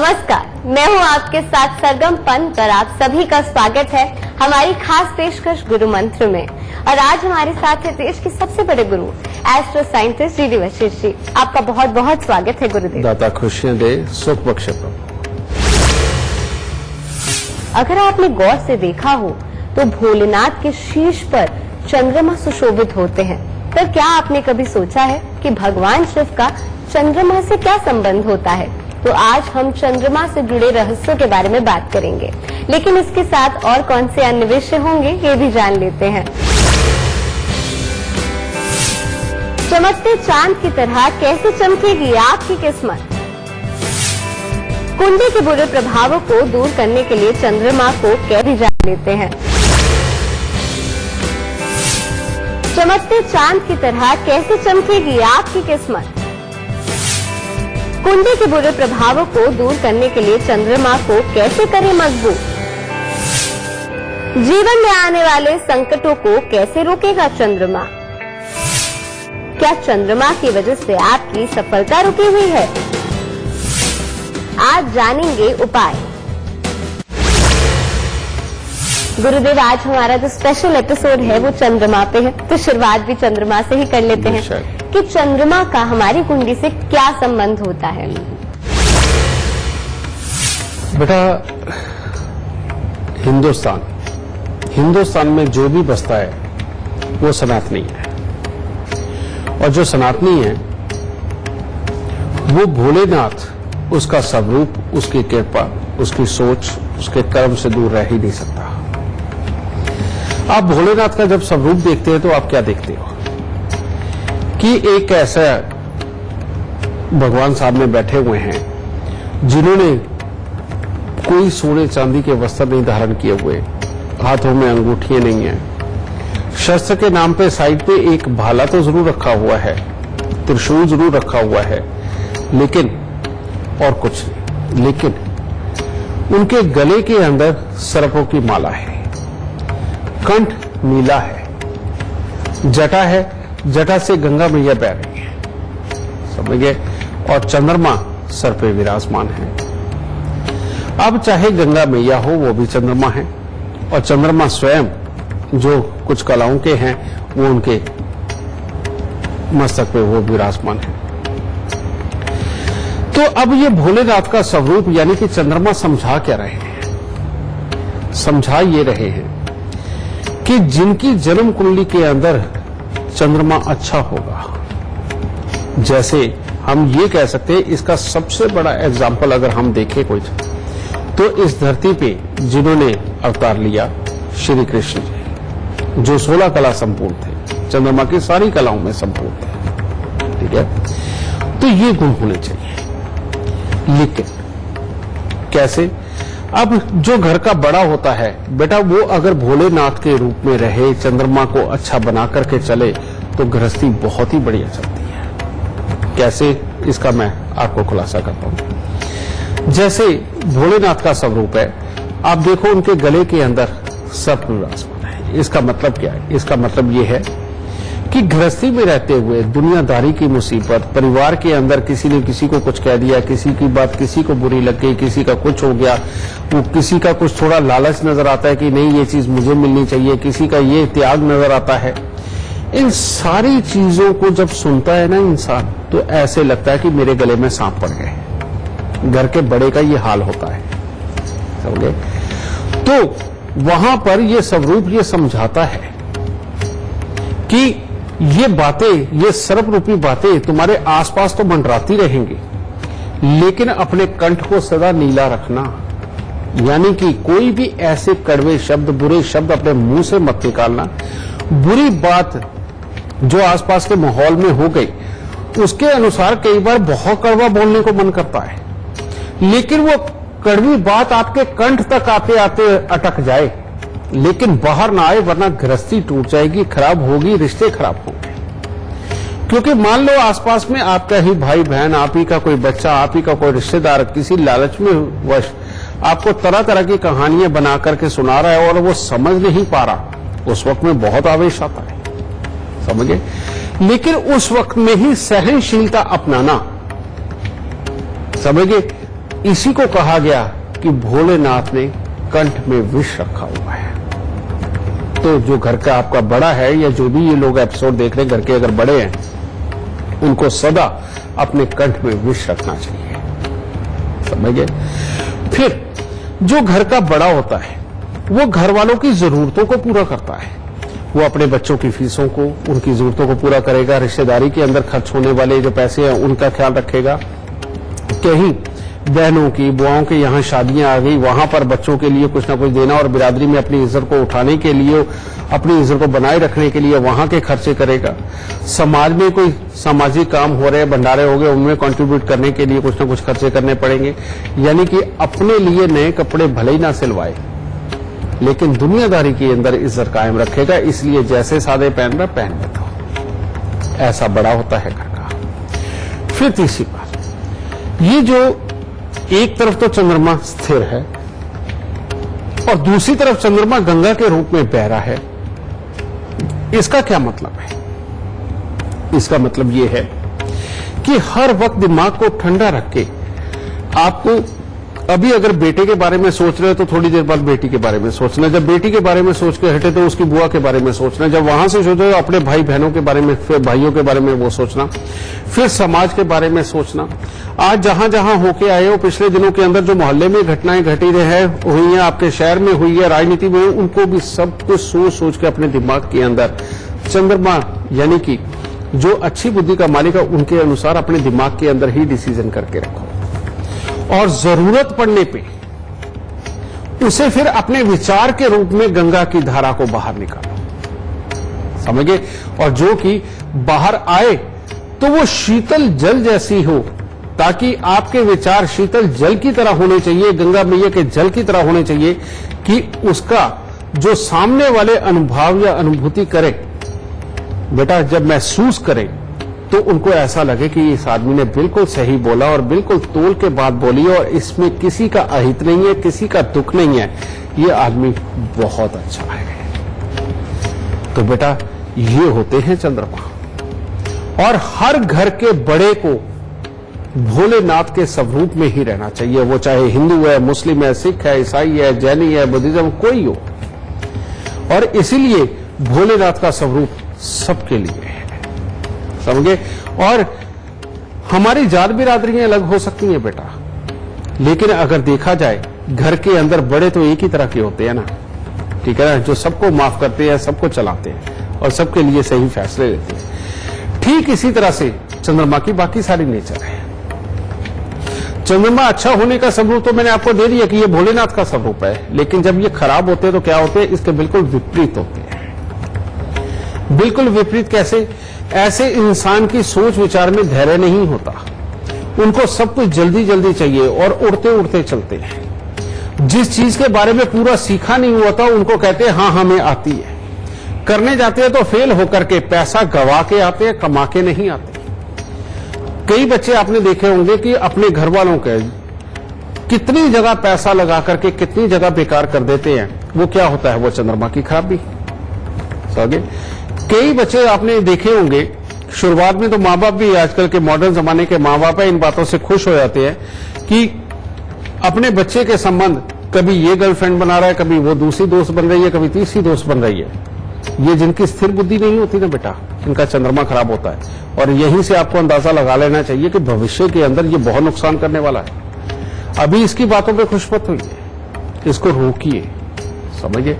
नमस्कार, मैं हूं आपके साथ सरगम पंत और आप सभी का स्वागत है हमारी खास पेशकश गुरु मंत्र में। और आज हमारे साथ है देश के सबसे बड़े गुरु एस्ट्रो साइंटिस्ट जी वशिष्ठ जी। आपका बहुत बहुत स्वागत है गुरुदेव। दाता खुशियां दे, सुख बख्शे। अगर आपने गौर से देखा हो तो भोलेनाथ के शीश पर चंद्रमा सुशोभित होते हैं, पर क्या आपने कभी सोचा है कि भगवान शिव का चंद्रमा से क्या संबंध होता है? तो आज हम चंद्रमा से जुड़े रहस्यों के बारे में बात करेंगे, लेकिन इसके साथ और कौन से अन्य विषय होंगे ये भी जान लेते हैं। चमकते चांद की तरह कैसे चमकेगी आपकी किस्मत? कुंडली के बुरे प्रभावों को दूर करने के लिए चंद्रमा को कैसे जान लेते हैं। चमकते चांद की तरह कैसे चमकेगी आपकी किस्मत? कुंडली के बुरे प्रभावों को दूर करने के लिए चंद्रमा को कैसे करें मजबूत? जीवन में आने वाले संकटों को कैसे रोकेगा चंद्रमा? क्या चंद्रमा की वजह से आपकी सफलता रुकी हुई है? आज जानेंगे उपाय। गुरुदेव, आज हमारा जो स्पेशल एपिसोड है वो चंद्रमा पे है, तो शुरुआत भी चंद्रमा से ही कर लेते हैं कि चंद्रमा का हमारी कुंडली से क्या संबंध होता है। बेटा, हिंदुस्तान में जो भी बसता है वो सनातनी है, और जो सनातनी है वो भोलेनाथ, उसका स्वरूप, उसकी कृपा, उसकी सोच, उसके कर्म से दूर रह ही नहीं सकता। आप भोलेनाथ का जब स्वरूप देखते हैं तो आप क्या देखते हो कि एक ऐसा भगवान सामने बैठे हुए हैं जिन्होंने कोई सोने चांदी के वस्त्र नहीं धारण किए हुए, हाथों में अंगूठियां नहीं है, शस्त्र के नाम पे साइड पे एक भाला तो जरूर रखा हुआ है, त्रिशूल जरूर रखा हुआ है, लेकिन और कुछ नहीं। लेकिन उनके गले के अंदर सर्पों की माला है, कंठ नीला है, जटा है, जटा से गंगा मैया बह रही है, समझ गए, और चंद्रमा सर पे विराजमान है। अब चाहे गंगा मैया हो वो भी चंद्रमा है, और चंद्रमा स्वयं जो कुछ कलाओं के हैं वो उनके मस्तक पे वो विराजमान है। तो अब ये भोलेनाथ का स्वरूप यानी कि चंद्रमा समझा क्या रहे हैं? समझा ये रहे हैं कि जिनकी जन्म कुंडली के अंदर चंद्रमा अच्छा होगा, जैसे हम ये कह सकते हैं, इसका सबसे बड़ा एग्जाम्पल अगर हम देखें कोई, तो इस धरती पे जिन्होंने अवतार लिया श्री कृष्ण जी, जो 16 कला संपूर्ण थे, चंद्रमा की सारी कलाओं में संपूर्ण थे, ठीक है। तो ये गुण होने चाहिए, लेकिन कैसे? अब जो घर का बड़ा होता है बेटा, वो अगर भोलेनाथ के रूप में रहे, चंद्रमा को अच्छा बना करके चले, तो गृहस्थी बहुत ही बढ़िया चलती है। कैसे? इसका मैं आपको खुलासा करता हूं। जैसे भोलेनाथ का स्वरूप है, आप देखो उनके गले के अंदर सर्प विराजमान है। इसका मतलब क्या है? इसका मतलब ये है कि गृहस्थी में रहते हुए दुनियादारी की मुसीबत, परिवार के अंदर किसी ने किसी को कुछ कह दिया, किसी की बात किसी को बुरी लग गई, किसी का कुछ हो गया, वो किसी का कुछ थोड़ा लालच नजर आता है कि नहीं ये चीज मुझे मिलनी चाहिए, किसी का ये त्याग नजर आता है। इन सारी चीजों को जब सुनता है ना इंसान, तो ऐसे लगता है कि मेरे गले में सांप पड़ गए। घर के बड़े का ये हाल होता है, समझे? तो वहां पर ये स्वरूप ये समझाता है कि ये बातें, ये सर्प रूपी बातें तुम्हारे आसपास तो मंडराती रहेंगी, लेकिन अपने कंठ को सदा नीला रखना। यानी कि कोई भी ऐसे कड़वे शब्द, बुरे शब्द अपने मुंह से मत निकालना। बुरी बात जो आसपास के माहौल में हो गई, उसके अनुसार कई बार बहुत कड़वा बोलने को मन करता है, लेकिन वो कड़वी बात आपके कंठ तक आते आते अटक जाए, लेकिन बाहर ना आए, वरना गृहस्थी टूट जाएगी, खराब होगी, रिश्ते खराब होंगे। क्योंकि मान लो आसपास में आपका ही भाई बहन, आप ही का कोई बच्चा, आप ही का कोई रिश्तेदार किसी लालच में वश आपको तरह तरह की कहानियां बना करके सुना रहा है और वो समझ नहीं पा रहा, उस वक्त में बहुत आवेश आता है, समझे? लेकिन उस वक्त में ही सहनशीलता अपनाना, समझे? इसी को कहा गया कि भोलेनाथ ने कंठ में विष रखा हुआ है। तो जो घर का आपका बड़ा है या जो भी ये लोग एपिसोड देख रहे हैं घर के अगर बड़े हैं, उनको सदा अपने कंठ में विष रखना चाहिए। समझ गए? फिर जो घर का बड़ा होता है वो घर वालों की जरूरतों को पूरा करता है। वो अपने बच्चों की फीसों को, उनकी जरूरतों को पूरा करेगा। रिश्तेदारी के अंदर खर्च होने वाले जो पैसे हैं उनका ख्याल रखेगा। कहीं बहनों की, बुआओं के यहाँ शादियां आ गई, वहां पर बच्चों के लिए कुछ ना कुछ देना और बिरादरी में अपनी इज्जत को उठाने के लिए, अपनी इज्जत को बनाए रखने के लिए वहां के खर्चे करेगा। समाज में कोई सामाजिक काम हो रहे, भंडारे हो गए, उनमें कंट्रीब्यूट करने के लिए कुछ ना कुछ खर्चे करने पड़ेंगे। यानी कि अपने लिए नए कपड़े भले ही ना सिलवाए, लेकिन दुनियादारी के अंदर इज्जत कायम रखेगा। इसलिए जैसे सादे पहन रहा पहन लेता हो, ऐसा बड़ा होता है घर का। फिर तीसरी बात, ये जो एक तरफ तो चंद्रमा स्थिर है और दूसरी तरफ चंद्रमा गंगा के रूप में बह रहा है, इसका क्या मतलब है? इसका मतलब यह है कि हर वक्त दिमाग को ठंडा रख के आपको, अभी अगर बेटे के बारे में सोच रहे हो तो थोड़ी देर बाद बेटी के बारे में सोचना, जब बेटी के बारे में सोच के हटे तो उसकी बुआ के बारे में सोचना, जब वहां से सोचो तो अपने भाई बहनों के बारे में, फिर भाइयों के बारे में वो सोचना, फिर समाज के बारे में सोचना। आज जहां जहां होके आए हो, पिछले दिनों के अंदर जो मोहल्ले में घटनाएं घटी हुई है, आपके शहर में हुई है, राजनीति में, उनको भी सब कुछ सोच सोच के अपने दिमाग के अंदर चंद्रमा यानी कि जो अच्छी बुद्धि का मालिक है उनके अनुसार अपने दिमाग के अंदर ही डिसीजन करके रखो और जरूरत पड़ने पे उसे फिर अपने विचार के रूप में गंगा की धारा को बाहर निकालो। समझ गए? और जो कि बाहर आए तो वो शीतल जल जैसी हो, ताकि आपके विचार शीतल जल की तरह होने चाहिए, गंगा मैया के जल की तरह होने चाहिए, कि उसका जो सामने वाले अनुभव या अनुभूति करे, बेटा जब महसूस करे तो उनको ऐसा लगे कि इस आदमी ने बिल्कुल सही बोला और बिल्कुल तोल के बात बोली और इसमें किसी का अहित नहीं है, किसी का दुख नहीं है, ये आदमी बहुत अच्छा है। तो बेटा ये होते हैं चंद्रमा। और हर घर के बड़े को भोलेनाथ के स्वरूप में ही रहना चाहिए, वो चाहे हिंदू है, मुस्लिम है, सिख है, ईसाई है, जैनी है, बुद्धिज्म, कोई हो। और इसीलिए भोलेनाथ का स्वरूप सबके लिए है। समझे? और हमारी जात बिरादरियां अलग हो सकती हैं बेटा, लेकिन अगर देखा जाए घर के अंदर बड़े तो एक ही तरह के होते हैं ना, ठीक है ना, जो सबको माफ करते हैं, सबको चलाते हैं और सबके लिए सही फैसले लेते हैं। ठीक इसी तरह से चंद्रमा की बाकी सारी नेचर है। चंद्रमा अच्छा होने का स्वरूप तो मैंने आपको दे दिया कि ये भोलेनाथ का स्वरूप है, लेकिन जब ये खराब होते हैं तो क्या होते हैं? इसके बिल्कुल विपरीत होते हैं। बिल्कुल विपरीत कैसे? ऐसे इंसान की सोच विचार में धैर्य नहीं होता, उनको सब कुछ जल्दी जल्दी चाहिए और उड़ते उड़ते चलते हैं। जिस चीज के बारे में पूरा सीखा नहीं हुआ था उनको कहते हैं हाँ हमें आती है, करने जाते हैं तो फेल होकर के पैसा गवा के आते हैं, कमा के नहीं आते। कई बच्चे आपने देखे होंगे कि अपने घर वालों के कितनी जगह पैसा लगा करके कितनी जगह बेकार कर देते हैं, वो क्या होता है? वो चंद्रमा की खराबी। समझे? कई बच्चे आपने देखे होंगे, शुरुआत में तो माँ बाप भी, आजकल के मॉडर्न जमाने के माँ बाप है, इन बातों से खुश हो जाते हैं कि अपने बच्चे के संबंध, कभी ये गर्लफ्रेंड बना रहा है, कभी वो दूसरी दोस्त बन रही है, कभी तीसरी दोस्त बन रही है। ये जिनकी स्थिर बुद्धि नहीं होती ना बेटा, इनका चंद्रमा खराब होता है। और यहीं से आपको अंदाजा लगा लेना चाहिए कि भविष्य के अंदर ये बहुत नुकसान करने वाला है। अभी इसकी बातों पे खुश मत होइए, इसको रोकिए। समझिए?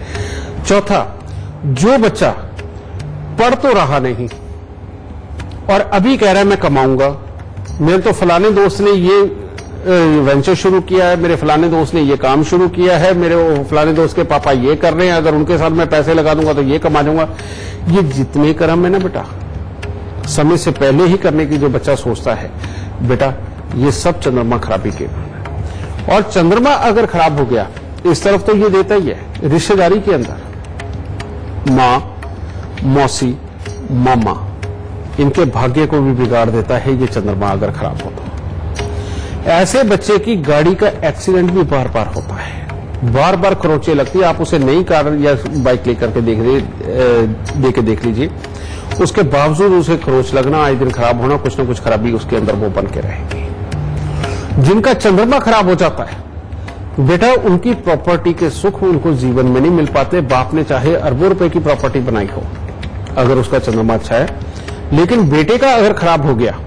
चौथा, जो बच्चा पढ़ तो रहा नहीं और अभी कह रहा है मैं कमाऊंगा, मेरे तो फलाने दोस्त ने ये वेंचर शुरू किया है, मेरे फलाने दोस्त ने ये काम शुरू किया है, मेरे फलाने दोस्त के पापा ये कर रहे हैं, अगर उनके साथ मैं पैसे लगा दूंगा तो ये कमा जाऊंगा। ये जितने कर्म है ना बेटा, समय से पहले ही करने की जो बच्चा सोचता है बेटा, ये सब चंद्रमा खराबी के। और चंद्रमा अगर खराब हो गया, इस तरफ तो ये देता ही है, रिश्तेदारी के अंदर माँ, मौसी, मामा, इनके भाग्य को भी बिगाड़ देता है ये चंद्रमा अगर खराब हो तो। ऐसे बच्चे की गाड़ी का एक्सीडेंट भी बार बार होता है, बार बार खरोंचें लगती है। आप उसे नई कार या बाइक लेकर के देख लीजिए, उसके बावजूद उसे खरोंच लगना, आए दिन खराब होना, कुछ ना कुछ खराबी उसके अंदर वो बन के रहेगी। जिनका चंद्रमा खराब हो जाता है, बेटा उनकी प्रॉपर्टी के सुख उनको जीवन में नहीं मिल पाते। बाप ने चाहे अरबों रुपए की प्रॉपर्टी बनाई हो, अगर उसका चंद्रमा अच्छा है, लेकिन बेटे का अगर खराब हो गया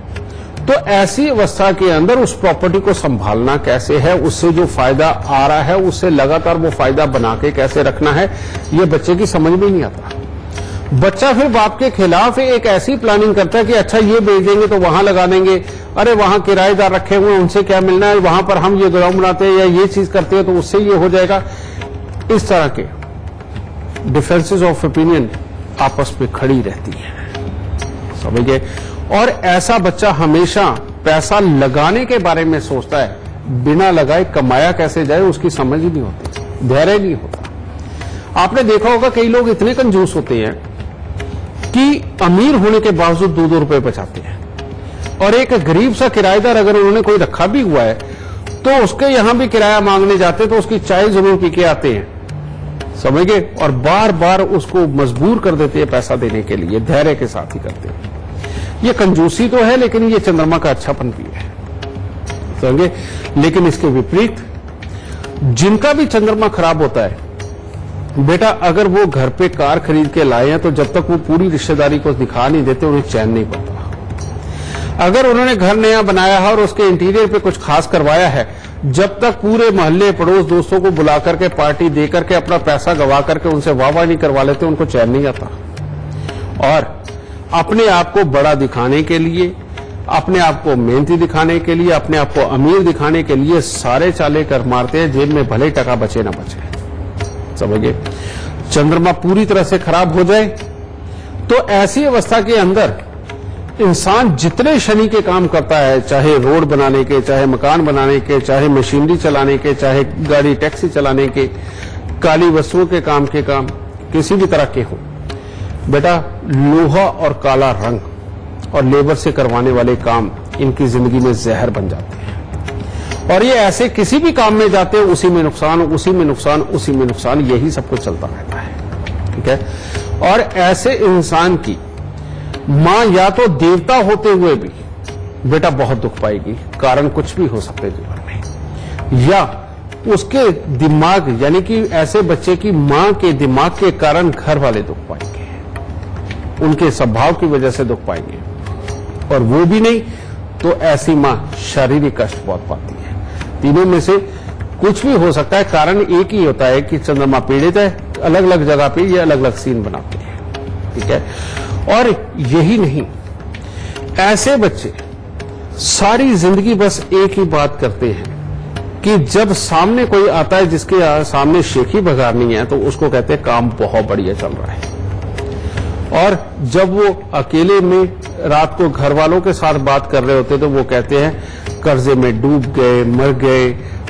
तो ऐसी अवस्था के अंदर उस प्रॉपर्टी को संभालना कैसे है, उससे जो फायदा आ रहा है उससे लगातार वो फायदा बना के कैसे रखना है, ये बच्चे की समझ में नहीं आता। बच्चा फिर बाप के खिलाफ एक ऐसी प्लानिंग करता है कि अच्छा ये बेच देंगे तो वहां लगा देंगे, अरे वहां किराएदार रखे हुए हैं उनसे क्या मिलना है, वहां पर हम ये गोदाम बनाते हैं या ये चीज करते हैं तो उससे ये हो जाएगा। इस तरह के डिफरेंसेस ऑफ ओपिनियन आपस में खड़ी रहती है, समझ गए। और ऐसा बच्चा हमेशा पैसा लगाने के बारे में सोचता है, बिना लगाए कमाया कैसे जाए उसकी समझ ही नहीं होती, धैर्य नहीं होता। आपने देखा होगा कई लोग इतने कंजूस होते हैं कि अमीर होने के बावजूद 2-2 रुपए बचाते हैं, और एक गरीब सा किराएदार अगर उन्होंने कोई रखा भी हुआ है तो उसके यहां भी किराया मांगने जाते तो उसकी चाय जरूर पी के आते हैं, समझ गए, और बार बार उसको मजबूर कर देते हैं पैसा देने के लिए, धैर्य के साथ ही करते हैं। ये कंजूसी तो है, लेकिन ये चंद्रमा का अच्छापन भी है, समझे। लेकिन इसके विपरीत जिनका भी चंद्रमा खराब होता है, बेटा अगर वो घर पे कार खरीद के लाए हैं तो जब तक वो पूरी रिश्तेदारी को दिखा नहीं देते उन्हें चैन नहीं पड़ता। अगर उन्होंने घर नया बनाया है और उसके इंटीरियर पे कुछ खास करवाया है, जब तक पूरे मोहल्ले पड़ोस दोस्तों को बुला करके पार्टी दे करके अपना पैसा गवा करके उनसे वाह नहीं करवा लेते, उनको चैन नहीं आता। और अपने आप को बड़ा दिखाने के लिए, अपने आप को मेहनती दिखाने के लिए, अपने आप को अमीर दिखाने के लिए सारे चाले कर मारते हैं, जेब में भले टका बचे ना बचे, समझिए। चंद्रमा पूरी तरह से खराब हो जाए तो ऐसी अवस्था के अंदर इंसान जितने शनि के काम करता है, चाहे रोड बनाने के, चाहे मकान बनाने के, चाहे मशीनरी चलाने के, चाहे गाड़ी टैक्सी चलाने के, काली वस्तुओं के काम किसी भी तरह के हो, बेटा लोहा और काला रंग और लेबर से करवाने वाले काम इनकी जिंदगी में जहर बन जाते हैं। और ये ऐसे किसी भी काम में जाते हैं, उसी में नुकसान, उसी में नुकसान, उसी में नुकसान, यही सब कुछ चलता रहता है, ठीक है। और ऐसे इंसान की मां या तो देवता होते हुए भी बेटा बहुत दुख पाएगी, कारण कुछ भी हो सकते जीवन में, या उसके दिमाग यानी कि ऐसे बच्चे की मां के दिमाग के कारण घर वाले दुख पाएंगे, उनके स्वभाव की वजह से दुख पाएंगे। और वो भी नहीं तो ऐसी मां शारीरिक कष्ट बहुत पाती है। तीनों में से कुछ भी हो सकता है, कारण एक ही होता है कि चंद्रमा पीड़ित है, अलग अलग जगह पे ये अलग अलग सीन बनाते हैं, ठीक है। और यही नहीं, ऐसे बच्चे सारी जिंदगी बस एक ही बात करते हैं कि जब सामने कोई आता है जिसके सामने शेखी भगानी है तो उसको कहते हैं काम बहुत बढ़िया चल रहा है, और जब वो अकेले में रात को घर वालों के साथ बात कर रहे होते तो वो कहते हैं कर्जे में डूब गए, मर गए,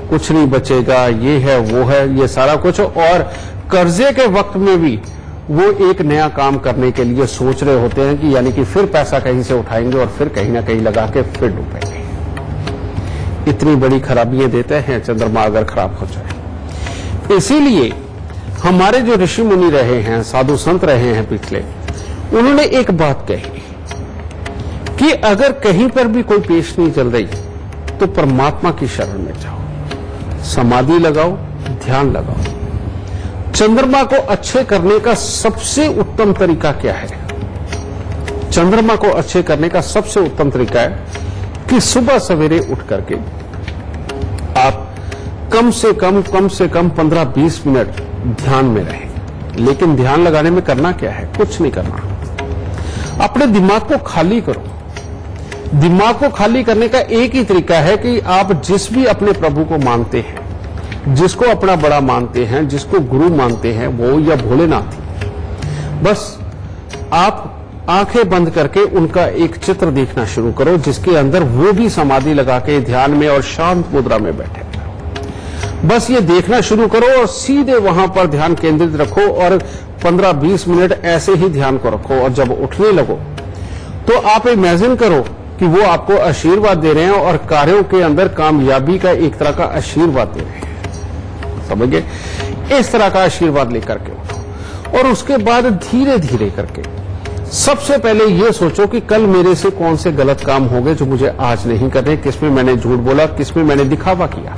कुछ नहीं बचेगा, ये है वो है, ये सारा कुछ। और कर्जे के वक्त में भी वो एक नया काम करने के लिए सोच रहे होते हैं कि यानी कि फिर पैसा कहीं से उठाएंगे और फिर कहीं ना कहीं लगा के फिर डूबेंगे। इतनी बड़ी खराबियां देते हैं चंद्रमा अगर खराब हो जाए। इसीलिए हमारे जो ऋषि मुनि रहे हैं, साधु संत रहे हैं पिछले, उन्होंने एक बात कही कि अगर कहीं पर भी कोई पेश नहीं चल रही तो परमात्मा की शरण में जाओ, समाधि लगाओ, ध्यान लगाओ। चंद्रमा को अच्छे करने का सबसे उत्तम तरीका क्या है? चंद्रमा को अच्छे करने का सबसे उत्तम तरीका है कि सुबह सवेरे उठ करके आप कम से कम 15-20 मिनट ध्यान में रहें। लेकिन ध्यान लगाने में करना क्या है? कुछ नहीं करना, अपने दिमाग को खाली करो। दिमाग को खाली करने का एक ही तरीका है कि आप जिस भी अपने प्रभु को मानते हैं, जिसको अपना बड़ा मानते हैं, जिसको गुरु मानते हैं, वो या भोलेनाथ ही, बस आप आंखें बंद करके उनका एक चित्र देखना शुरू करो जिसके अंदर वो भी समाधि लगा के ध्यान में और शांत मुद्रा में बैठे। बस ये देखना शुरू करो और सीधे वहां पर ध्यान केंद्रित रखो और 15-20 मिनट ऐसे ही ध्यान को रखो। और जब उठने लगो तो आप इमेजिन करो कि वो आपको आशीर्वाद दे रहे हैं और कार्यों के अंदर कामयाबी का एक तरह का आशीर्वाद दे रहे हैं, समझ गए? इस तरह का आशीर्वाद लेकर के उठो और उसके बाद धीरे धीरे करके सबसे पहले ये सोचो कि कल मेरे से कौन से गलत काम हो गए जो मुझे आज नहीं करने, किसमें मैंने झूठ बोला, किसमें मैंने दिखावा किया,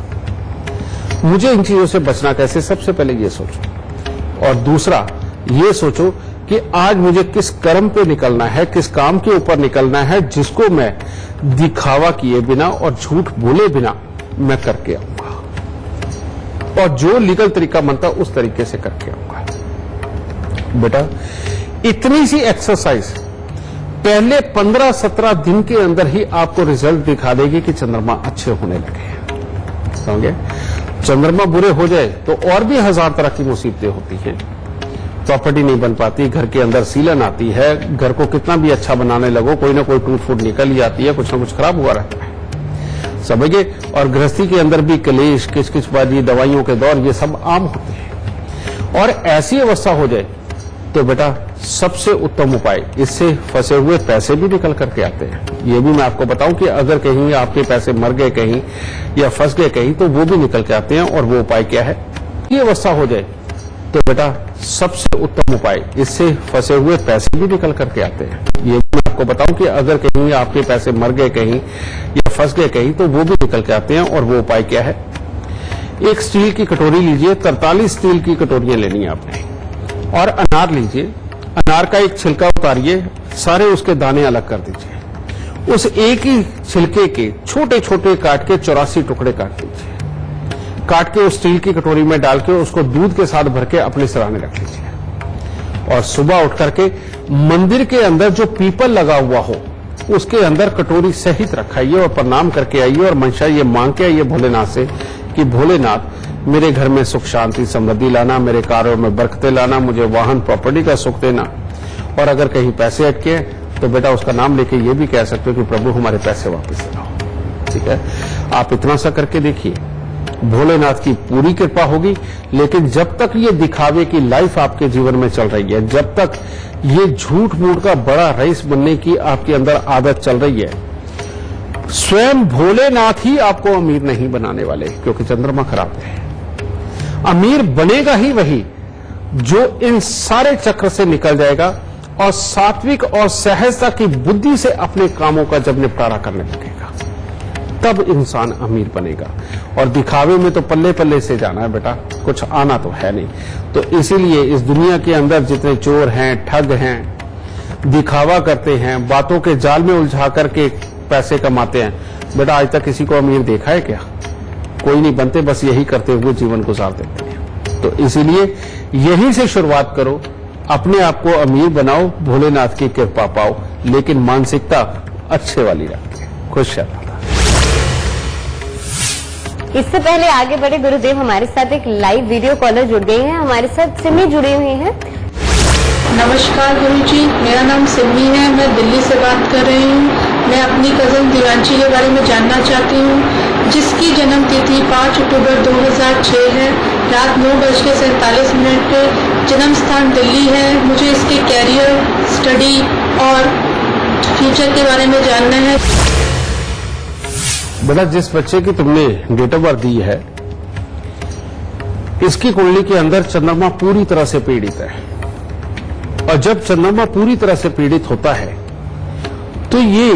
मुझे इन चीजों से बचना कैसे, सबसे पहले ये सोचो। और दूसरा ये सोचो कि आज मुझे किस कर्म पे निकलना है, किस काम के ऊपर निकलना है जिसको मैं दिखावा किए बिना और झूठ बोले बिना मैं करके आऊंगा, और जो लीगल तरीका बनता उस तरीके से करके आऊंगा। बेटा इतनी सी एक्सरसाइज पहले 15-17 दिन के अंदर ही आपको रिजल्ट दिखा देगी कि चंद्रमा अच्छे होने लगे हैं। समझे? चंद्रमा बुरे हो जाए तो और भी 1000 तरह की मुसीबतें होती हैं। प्रॉपर्टी नहीं बन पाती, घर के अंदर सीलन आती है, घर को कितना भी अच्छा बनाने लगो कोई ना कोई टूट फूट निकल ही जाती है, कुछ ना कुछ खराब हुआ रहता है। समझे? और गृहस्थी के अंदर भी कलेश, किचकिचबाजी, दवाइयों के दौर, ये सब आम होते हैं। और ऐसी अवस्था हो जाए तो बेटा सबसे उत्तम उपाय, इससे फंसे हुए पैसे भी निकल करके आते हैं। ये भी मैं आपको बताऊं कि अगर कहीं आपके पैसे मर गए कहीं या फंस गए कहीं तो वो भी निकल के आते हैं। और वो उपाय क्या है? ये अवस्था हो जाए तो बेटा सबसे उत्तम उपाय, इससे फंसे हुए पैसे भी निकल करके आते हैं। ये भी मैं आपको बताऊं कि अगर कहीं आपके पैसे मर गए कहीं या फंस गए कहीं तो वो भी निकल के आते हैं। और वो उपाय क्या है? एक स्टील की कटोरी लीजिए, 43 स्टील की कटोरियां लेनी है आपने, और अनार लीजिए, अनार का एक छिलका उतारिए, सारे उसके दाने अलग कर दीजिए, उस एक ही छिलके के छोटे छोटे काट के 84 टुकड़े काट दीजिए, काट के उस स्टील की कटोरी में डाल के उसको दूध के साथ भर के अपने सिराने रख लीजिए। और सुबह उठ करके मंदिर के अंदर जो पीपल लगा हुआ हो उसके अंदर कटोरी सहित रखाइए और प्रणाम करके आइए और मंशा ये मांग के आइए भोलेनाथ से कि भोलेनाथ मेरे घर में सुख शांति समृद्धि लाना, मेरे कार्यों में बरकतें लाना, मुझे वाहन प्रॉपर्टी का सुख देना। और अगर कहीं पैसे अटके तो बेटा उसका नाम लेके ये भी कह सकते हो कि प्रभु हमारे पैसे वापस दिलाओ। ठीक है? आप इतना सा करके देखिए, भोलेनाथ की पूरी कृपा होगी। लेकिन जब तक ये दिखावे की लाइफ आपके जीवन में चल रही है, जब तक ये झूठ मूठ का बड़ा रईस बनने की आपके अंदर आदत चल रही है, स्वयं भोलेनाथ ही आपको अमीर नहीं बनाने वाले, क्योंकि चंद्रमा खराब है। अमीर बनेगा ही वही जो इन सारे चक्र से निकल जाएगा और सात्विक और सहजता की बुद्धि से अपने कामों का जब निपटारा करने लगेगा, तब इंसान अमीर बनेगा। और दिखावे में तो पल्ले पल्ले से जाना है बेटा, कुछ आना तो है नहीं। तो इसीलिए इस दुनिया के अंदर जितने चोर हैं, ठग हैं, दिखावा करते हैं, बातों के जाल में उलझा करके पैसे कमाते हैं, बेटा आज तक किसी को अमीर देखा है क्या? कोई नहीं बनते, बस यही करते हुए जीवन गुजार देते हैं। तो इसीलिए यहीं से शुरुआत करो, अपने आप को अमीर बनाओ, भोलेनाथ की कृपा पाओ, लेकिन मानसिकता अच्छे वाली रखिए। खुश रहना। इससे पहले आगे बढ़े गुरुदेव, हमारे साथ एक लाइव वीडियो कॉलर जुड़ गई हैं, हमारे साथ सिमी जुड़ी हुई हैं। नमस्कार गुरुजी, मेरा नाम सिमी है, मैं दिल्ली से बात कर रही हूँ। मैं अपनी कज़न दिवांशी के बारे में जानना चाहती हूँ, जिसकी जन्म तिथि 5 अक्टूबर 2006 है, रात 9:47 पे, जन्म स्थान दिल्ली है। मुझे इसके कैरियर, स्टडी और फ्यूचर के बारे में जानना है। बेटा जिस बच्चे की तुमने डेट ऑफ बर्थ दी है, इसकी कुंडली के अंदर चंद्रमा पूरी तरह से पीड़ित है। और जब चंद्रमा पूरी तरह से पीड़ित होता है तो ये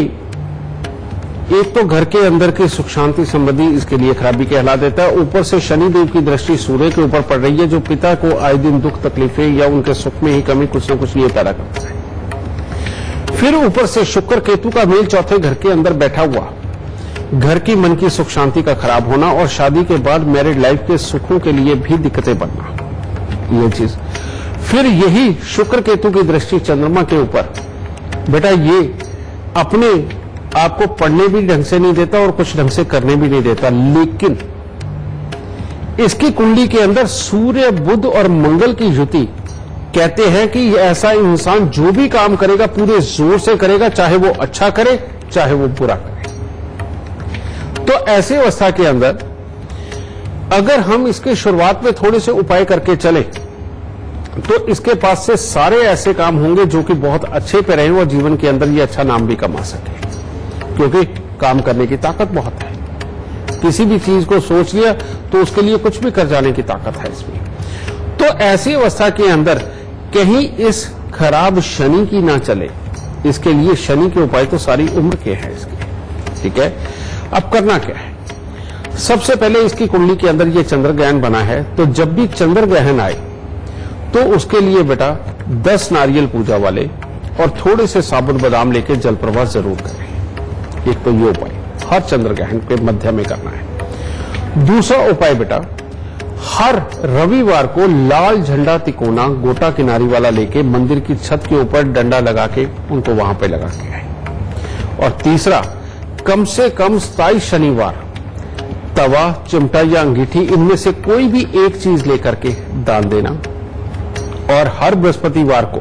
एक तो घर के अंदर की सुख शांति समृद्धि इसके लिए खराबी कहला देता है। ऊपर से शनिदेव की दृष्टि सूर्य के ऊपर पड़ रही है, जो पिता को आए दिन दुख तकलीफें या उनके सुख में ही कमी कुछ न कुछ ये पैदा करता है। फिर ऊपर से शुक्र केतु का मेल चौथे घर के अंदर बैठा हुआ, घर की मन की सुख शांति का खराब होना और शादी के बाद मैरिड लाइफ के सुखों के लिए भी दिक्कतें बनना, ये चीज। फिर यही शुक्र केतु की दृष्टि चंद्रमा के ऊपर, बेटा ये अपने आपको पढ़ने भी ढंग से नहीं देता और कुछ ढंग से करने भी नहीं देता। लेकिन इसकी कुंडली के अंदर सूर्य, बुध और मंगल की युति कहते हैं कि ऐसा इंसान जो भी काम करेगा पूरे जोर से करेगा, चाहे वो अच्छा करे चाहे वो बुरा करे। तो ऐसी अवस्था के अंदर अगर हम इसके शुरुआत में थोड़े से उपाय करके चले तो इसके पास से सारे ऐसे काम होंगे जो कि बहुत अच्छे पे रहे और जीवन के अंदर ये अच्छा नाम भी कमा सके, क्योंकि काम करने की ताकत बहुत है। किसी भी चीज को सोच लिया तो उसके लिए कुछ भी कर जाने की ताकत है इसमें। तो ऐसी अवस्था के अंदर कहीं इस खराब शनि की ना चले, इसके लिए शनि के उपाय तो सारी उम्र के हैं इसके। ठीक है, अब करना क्या है? सबसे पहले इसकी कुंडली के अंदर ये चंद्र ग्रहण बना है, तो जब भी चंद्र ग्रहण आए तो उसके लिए बेटा 10 नारियल पूजा वाले और थोड़े से साबुत बादाम लेके जल प्रवाह जरूर करें। एक तो ये उपाय हर चंद्र ग्रहण के मध्य में करना है। दूसरा उपाय बेटा, हर रविवार को लाल झंडा तिकोना गोटा किनारी वाला लेके मंदिर की छत के ऊपर डंडा लगा के उनको वहां पे लगा के आए। और तीसरा, कम से कम 27 शनिवार तवा, चिमटा या अंगीठी इनमें से कोई भी एक चीज लेकर के दान देना। और हर बृहस्पतिवार को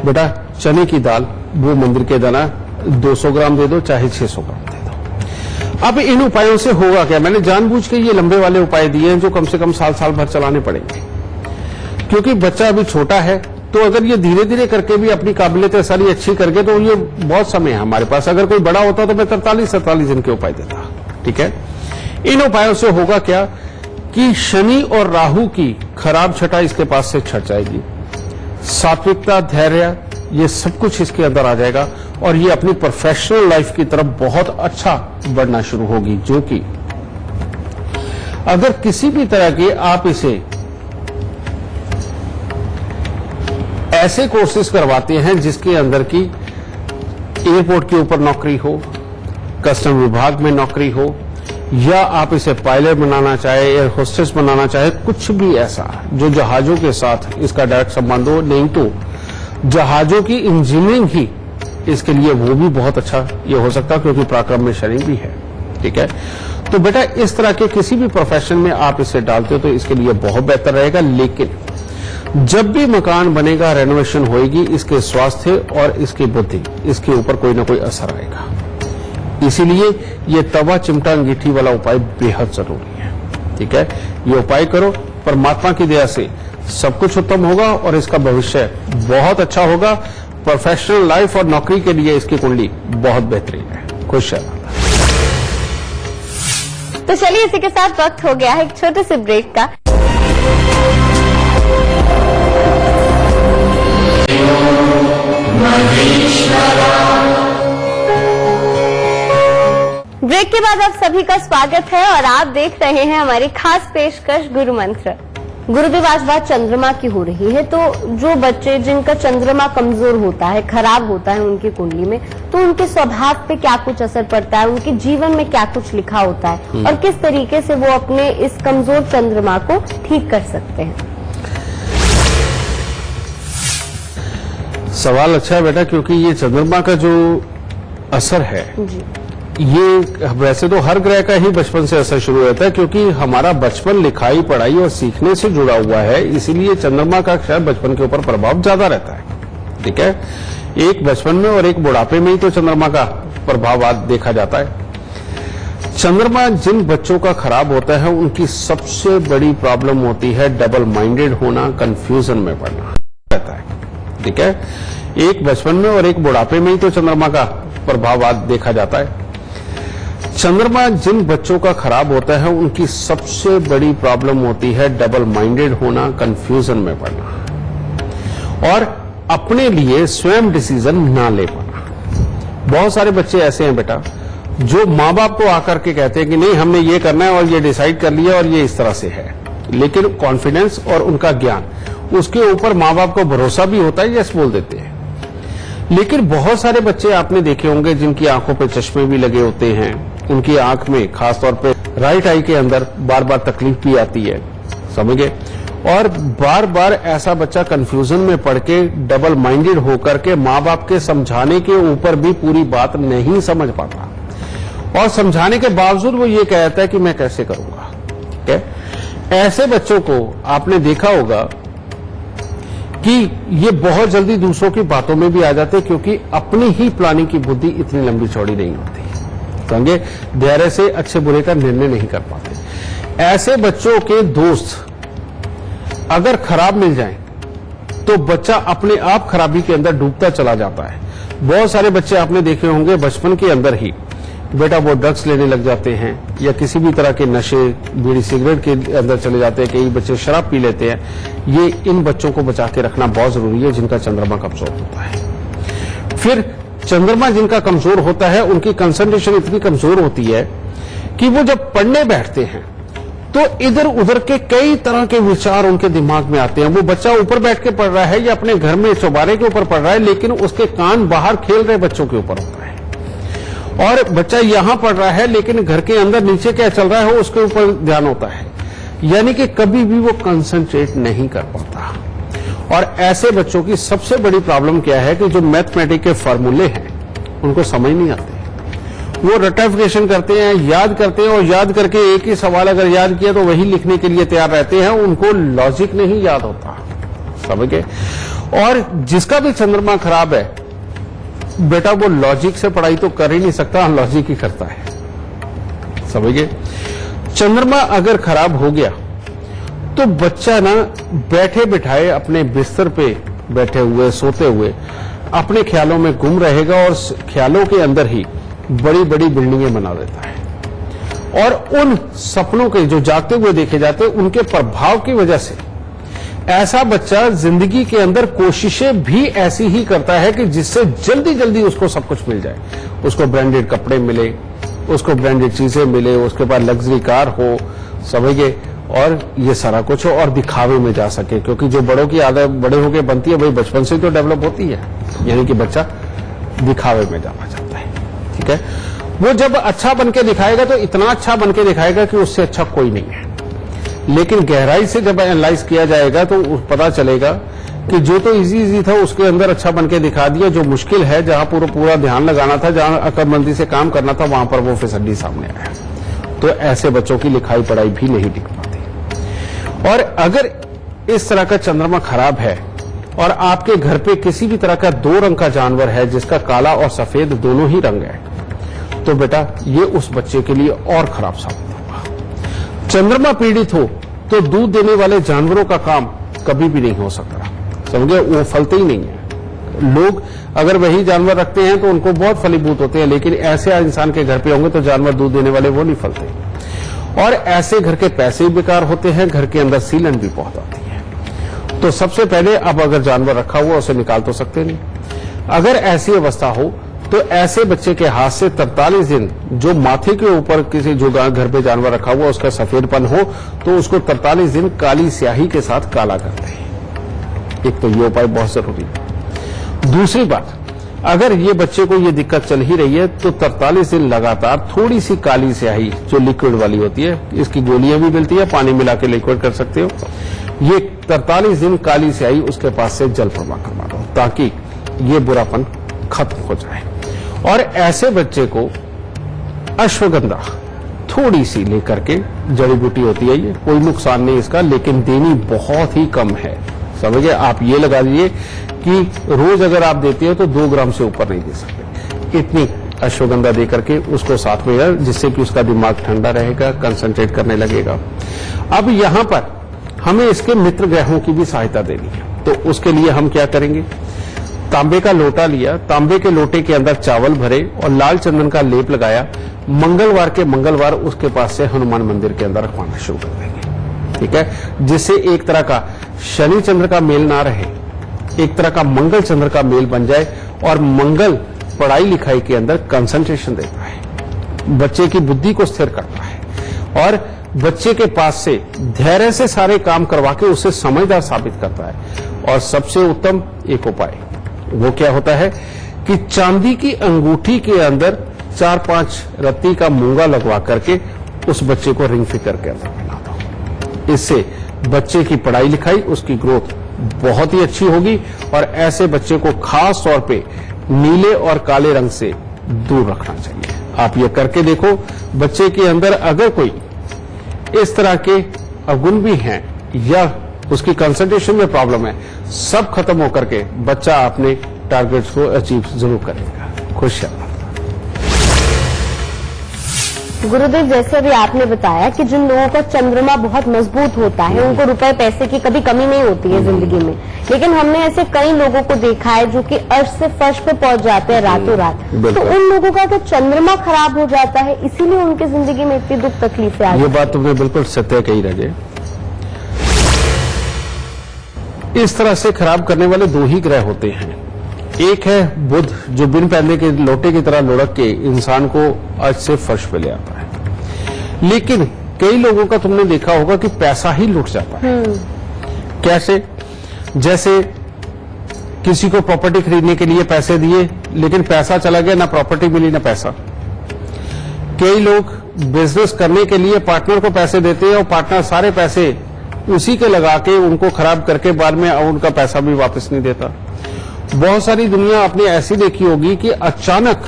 बेटा चने की दाल, वो मंदिर के दाना 200 ग्राम दे दो, चाहे 600 ग्राम दे दो। अब इन उपायों से होगा क्या? मैंने जानबूझ के ये लंबे वाले उपाय दिए हैं जो कम से कम साल भर चलाने पड़ेंगे, क्योंकि बच्चा अभी छोटा है। तो अगर ये धीरे धीरे करके भी अपनी काबिलियत सारी अच्छी करके, तो ये बहुत समय है हमारे पास। अगर कोई बड़ा होता तो मैं 43-47 दिन के उपाय देता। ठीक है, इन उपायों से होगा क्या कि शनि और राहु की खराब छटा इसके पास से छट जाएगी। सात्विकता, धैर्य, ये सब कुछ इसके अंदर आ जाएगा और ये अपनी प्रोफेशनल लाइफ की तरफ बहुत अच्छा बढ़ना शुरू होगी। जो कि अगर किसी भी तरह के आप इसे ऐसे कोर्सेज करवाते हैं जिसके अंदर की एयरपोर्ट के ऊपर नौकरी हो, कस्टम विभाग में नौकरी हो, या आप इसे पायलट बनाना चाहे, एयर होस्टेस बनाना चाहे, कुछ भी ऐसा जो जहाजों के साथ इसका डायरेक्ट संबंध हो, नहीं तो जहाजों की इंजीनियरिंग ही इसके लिए वो भी बहुत अच्छा ये हो सकता, क्योंकि पराक्रम में शनि भी है। ठीक है, तो बेटा इस तरह के किसी भी प्रोफेशन में आप इसे डालते हो तो इसके लिए बहुत बेहतर रहेगा। लेकिन जब भी मकान बनेगा, रेनोवेशन होएगी, इसके स्वास्थ्य और इसकी बुद्धि, इसके ऊपर कोई ना कोई असर आएगा। इसीलिए ये तवा, चिमटा, अंगीठी वाला उपाय बेहद जरूरी है। ठीक है, ये उपाय करो, परमात्मा की दया से सब कुछ उत्तम होगा और इसका भविष्य बहुत अच्छा होगा। प्रोफेशनल लाइफ और नौकरी के लिए इसकी कुंडली बहुत बेहतरीन है। खुश रहना। तो चलिए इसी के साथ वक्त हो गया है एक छोटे से ब्रेक का। ब्रेक के बाद आप सभी का स्वागत है और आप देख रहे हैं हमारी खास पेशकश गुरु मंत्र। गुरुदेव, आज बात चंद्रमा की हो रही है, तो जो बच्चे जिनका चंद्रमा कमजोर होता है, खराब होता है उनकी कुंडली में, तो उनके स्वभाव पे क्या कुछ असर पड़ता है, उनके जीवन में क्या कुछ लिखा होता है और किस तरीके से वो अपने इस कमजोर चंद्रमा को ठीक कर सकते हैं? सवाल अच्छा है बेटा, क्योंकि ये चंद्रमा का जो असर है जी, ये वैसे तो हर ग्रह का ही बचपन से असर शुरू होता है, क्योंकि हमारा बचपन लिखाई, पढ़ाई और सीखने से जुड़ा हुआ है। इसीलिए चंद्रमा का शायद बचपन के ऊपर प्रभाव ज्यादा रहता है। ठीक है, एक बचपन में और एक बुढ़ापे में ही तो चंद्रमा का प्रभाव देखा जाता है। चंद्रमा जिन बच्चों का खराब होता है उनकी सबसे बड़ी प्रॉब्लम होती है डबल माइंडेड होना, कंफ्यूजन में पड़ना रहता है। ठीक है, एक बचपन में और एक बुढ़ापे में ही तो चंद्रमा का प्रभाव देखा जाता है। चंद्रमा जिन बच्चों का खराब होता है उनकी सबसे बड़ी प्रॉब्लम होती है डबल माइंडेड होना, कंफ्यूजन में पड़ना और अपने लिए स्वयं डिसीजन ना ले पाना। बहुत सारे बच्चे ऐसे हैं बेटा जो माँ बाप को आकर के कहते हैं कि नहीं हमने ये करना है और ये डिसाइड कर लिया और ये इस तरह से है, लेकिन कॉन्फिडेंस और उनका ज्ञान, उसके ऊपर माँ बाप को भरोसा भी होता है, यस बोल देते हैं। लेकिन बहुत सारे बच्चे आपने देखे होंगे जिनकी आंखों पे चश्मे भी लगे होते हैं, उनकी आंख में खासतौर पे राइट आई के अंदर बार बार तकलीफ भी आती है, समझ गए, और बार बार ऐसा बच्चा कंफ्यूजन में पड़ के डबल माइंडेड होकर के माँ बाप के समझाने के ऊपर भी पूरी बात नहीं समझ पाता और समझाने के बावजूद वो ये कहता है कि मैं कैसे करूंगा। ठीक है, ऐसे बच्चों को आपने देखा होगा कि ये बहुत जल्दी दूसरों की बातों में भी आ जाते, क्योंकि अपनी ही प्लानिंग की बुद्धि इतनी लंबी चौड़ी नहीं होती, समझे, धैर्य से अच्छे बुरे का निर्णय नहीं कर पाते। ऐसे बच्चों के दोस्त अगर खराब मिल जाएं तो बच्चा अपने आप खराबी के अंदर डूबता चला जाता है। बहुत सारे बच्चे आपने देखे होंगे बचपन के अंदर ही बेटा वो ड्रग्स लेने लग जाते हैं या किसी भी तरह के नशे, बीड़ी सिगरेट के अंदर चले जाते हैं, कई बच्चे शराब पी लेते हैं, ये इन बच्चों को बचा के रखना बहुत जरूरी है जिनका चंद्रमा कमजोर होता है। फिर चंद्रमा जिनका कमजोर होता है उनकी कंसंट्रेशन इतनी कमजोर होती है कि वो जब पढ़ने बैठते हैं तो इधर उधर के कई तरह के विचार उनके दिमाग में आते हैं। वो बच्चा ऊपर बैठ के पढ़ रहा है या अपने घर में चौबारे के ऊपर पढ़ रहा है, लेकिन उसके कान बाहर खेल रहे बच्चों के ऊपर होता है। और बच्चा यहां पढ़ रहा है लेकिन घर के अंदर नीचे क्या चल रहा है उसके ऊपर ध्यान होता है, यानी कि कभी भी वो कंसंट्रेट नहीं कर पाता। और ऐसे बच्चों की सबसे बड़ी प्रॉब्लम क्या है कि जो मैथमेटिक्स के फॉर्मूले हैं उनको समझ नहीं आते। वो रटाफिकेशन करते हैं, याद करते हैं, और याद करके एक ही सवाल अगर याद किया तो वही लिखने के लिए तैयार रहते हैं, उनको लॉजिक नहीं याद होता। समझ गए? और जिसका भी चंद्रमा खराब है बेटा वो लॉजिक से पढ़ाई तो कर ही नहीं सकता, लॉजिक ही करता है। समझ गए? चंद्रमा अगर खराब हो गया तो बच्चा ना बैठे बिठाए अपने बिस्तर पे बैठे हुए, सोते हुए अपने ख्यालों में गुम रहेगा और ख्यालों के अंदर ही बड़ी बड़ी बिल्डिंगें बना देता है। और उन सपनों के जो जागते हुए देखे जाते हैं उनके प्रभाव की वजह से ऐसा बच्चा जिंदगी के अंदर कोशिशें भी ऐसी ही करता है कि जिससे जल्दी जल्दी उसको सब कुछ मिल जाए। उसको ब्रांडेड कपड़े मिले, उसको ब्रांडेड चीजें मिले, उसके पास लग्जरी कार हो, समझिए, और ये सारा कुछ हो और दिखावे में जा सके। क्योंकि जो बड़ों की आदत बड़े होकर बनती है वही बचपन से तो डेवलप होती है, यानी कि बच्चा दिखावे में जाना चाहता है। ठीक है? वो जब अच्छा बन के दिखाएगा तो इतना अच्छा बन के दिखाएगा कि उससे अच्छा कोई नहीं है। लेकिन गहराई से जब एनालाइज किया जाएगा तो पता चलेगा कि जो तो इजी था उसके अंदर अच्छा बन के दिखा दिया, जो मुश्किल है, जहां पूरा ध्यान लगाना था, जहां अकलमंदी से काम करना था, वहां पर वो फिसड्डी सामने आया। तो ऐसे बच्चों की लिखाई पढ़ाई भी नहीं दिख पाती। और अगर इस तरह का चंद्रमा खराब है और आपके घर पे किसी भी तरह का 2 रंग का जानवर है जिसका काला और सफेद दोनों ही रंग है, तो बेटा ये उस बच्चे के लिए और खराब साबित होगा। चंद्रमा पीड़ित हो तो दूध देने वाले जानवरों का काम कभी भी नहीं हो सकता। समझे? वो फलते ही नहीं है। लोग अगर वही जानवर रखते हैं तो उनको बहुत फलीभूत होते हैं, लेकिन ऐसे इंसान के घर पे होंगे तो जानवर दूध देने वाले वो नहीं फलते। और ऐसे घर के पैसे भी बेकार होते हैं, घर के अंदर सीलन भी बहुत आती है। तो सबसे पहले अब अगर जानवर रखा हुआ उसे निकाल तो सकते नहीं। अगर ऐसी अवस्था हो तो ऐसे बच्चे के हाथ से 43 दिन जो माथे के ऊपर किसी जो घर पे जानवर रखा हुआ उसका सफेदपन हो तो उसको 43 दिन काली स्याही के साथ काला करते हैं। एक तो ये उपाय बहुत जरूरी है। दूसरी बात, अगर ये बच्चे को ये दिक्कत चल ही रही है तो 43 दिन लगातार थोड़ी सी काली स्याही जो लिक्विड वाली होती है, इसकी गोलियां भी मिलती है, पानी मिला के लिक्विड कर सकते हो, ये 43 दिन काली स्याही उसके पास से जल प्रवाह करवा दो ताकि ये बुरापन खत्म हो जाए। और ऐसे बच्चे को अश्वगंधा थोड़ी सी लेकर के, जड़ी बूटी होती है ये, कोई नुकसान नहीं इसका, लेकिन देनी बहुत ही कम है। समझिए? आप ये लगा दीजिए कि रोज अगर आप देते हो तो 2 ग्राम से ऊपर नहीं दे सकते। इतनी अश्वगंधा दे करके उसको साथ में, जिससे कि उसका दिमाग ठंडा रहेगा, कंसंट्रेट करने लगेगा। अब यहां पर हमें इसके मित्र ग्रहों की भी सहायता देनी है, तो उसके लिए हम क्या करेंगे? तांबे का लोटा लिया, तांबे के लोटे के अंदर चावल भरे और लाल चंदन का लेप लगाया। मंगलवार के मंगलवार उसके पास से हनुमान मंदिर के अंदर रखवाना शुरू कर देंगे। ठीक है? जिससे एक तरह का शनि चंद्र का मेल ना रहे, एक तरह का मंगल चंद्र का मेल बन जाए। और मंगल पढ़ाई लिखाई के अंदर कंसंट्रेशन देता है, बच्चे की बुद्धि को स्थिर करता है और बच्चे के पास से धैर्य से सारे काम करवा के उसे समझदार साबित करता है। और सबसे उत्तम एक उपाय वो क्या होता है कि चांदी की अंगूठी के अंदर 4-5 रत्ती का मूंगा लगवा करके उस बच्चे को रिंग फिंगर के अंदर पहना दो। इससे बच्चे की पढ़ाई लिखाई, उसकी ग्रोथ बहुत ही अच्छी होगी। और ऐसे बच्चे को खास तौर पे नीले और काले रंग से दूर रखना चाहिए। आप ये करके देखो, बच्चे के अंदर अगर कोई इस तरह के अवगुण भी हैं या उसकी कंसंट्रेशन में प्रॉब्लम है, सब खत्म होकर के बच्चा अपने टारगेट्स को अचीव जरूर करेगा। खुश गुरुदेव, जैसे अभी आपने बताया कि जिन लोगों का चंद्रमा बहुत मजबूत होता है उनको रुपए पैसे की कभी कमी नहीं होती है जिंदगी में, लेकिन हमने ऐसे कई लोगों को देखा है जो कि अर्श से फर्श पे पहुंच जाते हैं रातों रात। तो उन लोगों का तो चंद्रमा खराब हो जाता है, इसीलिए उनकी जिंदगी में इतनी दुख तकलीफें आती है। ये बात तुमने बिल्कुल सत्य कही रजे। इस तरह से खराब करने वाले दो ही ग्रह होते हैं। एक है बुध, जो बिन पैंदे के लोटे की तरह लुढ़क के इंसान को अर्श से फर्श पे ले आता है। लेकिन कई लोगों का तुमने देखा होगा कि पैसा ही लुट जाता है। कैसे? जैसे किसी को प्रॉपर्टी खरीदने के लिए पैसे दिए, लेकिन पैसा चला गया, ना प्रॉपर्टी मिली ना पैसा। कई लोग बिजनेस करने के लिए पार्टनर को पैसे देते हैं और पार्टनर सारे पैसे उसी के लगा के उनको खराब करके बाद में उनका पैसा भी वापस नहीं देता। बहुत सारी दुनिया आपने ऐसी देखी होगी कि अचानक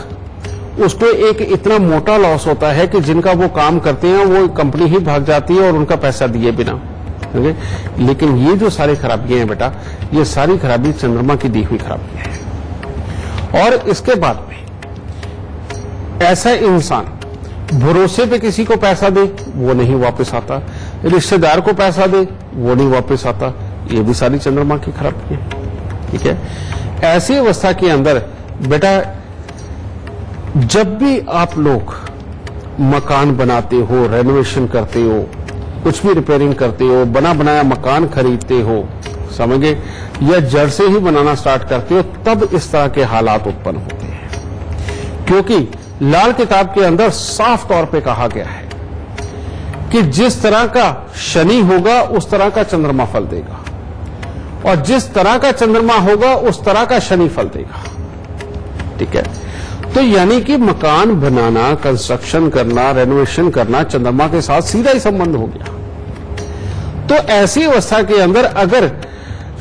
उसको एक इतना मोटा लॉस होता है कि जिनका वो काम करते हैं वो कंपनी ही भाग जाती है और उनका पैसा दिए बिना। लेकिन ये जो सारी खराबियां हैं बेटा, ये सारी खराबी चंद्रमा की दी हुई खराबियां हैं। और इसके बाद में ऐसा इंसान भरोसे पे किसी को पैसा दे, वो नहीं वापस आता। रिश्तेदार को पैसा दे, वो नहीं वापस आता। ये भी सारी चंद्रमा की खराबियां हैं। ठीक है, ऐसी अवस्था के अंदर बेटा जब भी आप लोग मकान बनाते हो, रेनोवेशन करते हो, कुछ भी रिपेयरिंग करते हो, बना बनाया मकान खरीदते हो, समझे, या जड़ से ही बनाना स्टार्ट करते हो, तब इस तरह के हालात उत्पन्न होते हैं। क्योंकि लाल किताब के अंदर साफ तौर पे कहा गया है कि जिस तरह का शनि होगा उस तरह का चंद्रमा फल देगा, और जिस तरह का चंद्रमा होगा उस तरह का शनि फल देगा। ठीक है, तो यानी कि मकान बनाना, कंस्ट्रक्शन करना, रेनोवेशन करना चंद्रमा के साथ सीधा ही संबंध हो गया। तो ऐसी अवस्था के अंदर अगर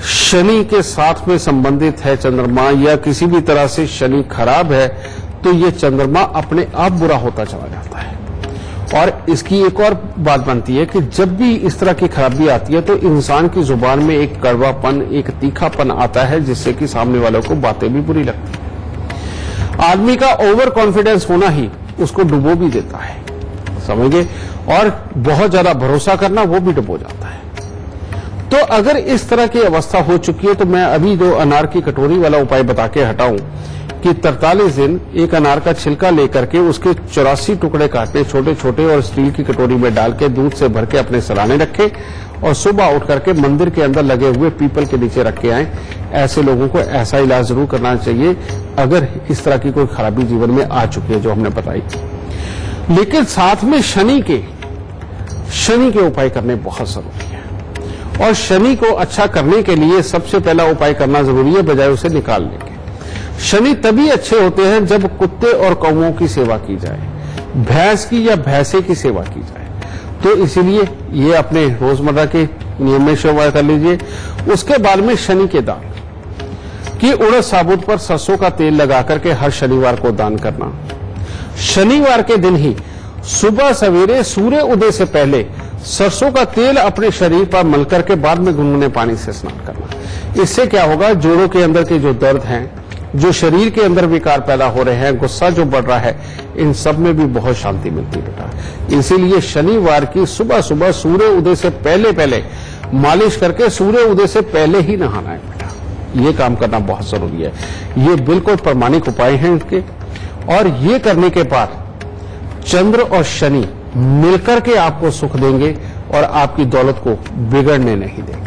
शनि के साथ में संबंधित है चंद्रमा, या किसी भी तरह से शनि खराब है, तो ये चंद्रमा अपने आप बुरा होता चला जाता है। और इसकी एक और बात बनती है कि जब भी इस तरह की खराबी आती है तो इंसान की जुबान में एक कड़वापन, एक तीखापन आता है, जिससे कि सामने वालों को बातें भी बुरी लगती है। आदमी का ओवर कॉन्फिडेंस होना ही उसको डुबो भी देता है, समझे, और बहुत ज्यादा भरोसा करना वो भी डुबो जाता है। तो अगर इस तरह की अवस्था हो चुकी है तो मैं अभी जो अनार की कटोरी वाला उपाय बता के हटाऊं कि 43 दिन एक अनार का छिलका लेकर के उसके 84 टुकड़े काटने छोटे छोटे, और स्टील की कटोरी में डाल के दूध से भर के अपने सराने रखे, और सुबह उठ करके मंदिर के अंदर लगे हुए पीपल के नीचे रख के आए। ऐसे लोगों को ऐसा इलाज जरूर करना चाहिए अगर इस तरह की कोई खराबी जीवन में आ चुकी है जो हमने बताई। लेकिन साथ में शनि के उपाय करने बहुत जरूरी है, और शनि को अच्छा करने के लिए सबसे पहला उपाय करना जरूरी है बजाय उसे निकालने के। शनि तभी अच्छे होते हैं जब कुत्ते और कौओं की सेवा की जाए, भैंस की या भैंसे की सेवा की जाए। तो इसीलिए ये अपने रोजमर्रा के नियम में सेवा कर लीजिए। उसके बाद में शनि के दान कि उड़द साबुत पर सरसों का तेल लगा करके हर शनिवार को दान करना। शनिवार के दिन ही सुबह सवेरे सूर्य उदय से पहले सरसों का तेल अपने शरीर पर मल करके बाद में गुनगुने पानी से स्नान करना। इससे क्या होगा, जोड़ों के अंदर के जो दर्द हैं, जो शरीर के अंदर विकार पैदा हो रहे हैं, गुस्सा जो बढ़ रहा है, इन सब में भी बहुत शांति मिलती है बेटा। इसीलिए शनिवार की सुबह सुबह सूर्य उदय से पहले मालिश करके सूर्य उदय से पहले ही नहाना है बेटा। ये काम करना बहुत जरूरी है। ये बिल्कुल प्रामाणिक उपाय हैं इनके, और ये करने के बाद चंद्र और शनि मिलकर के आपको सुख देंगे और आपकी दौलत को बिगड़ने नहीं देंगे।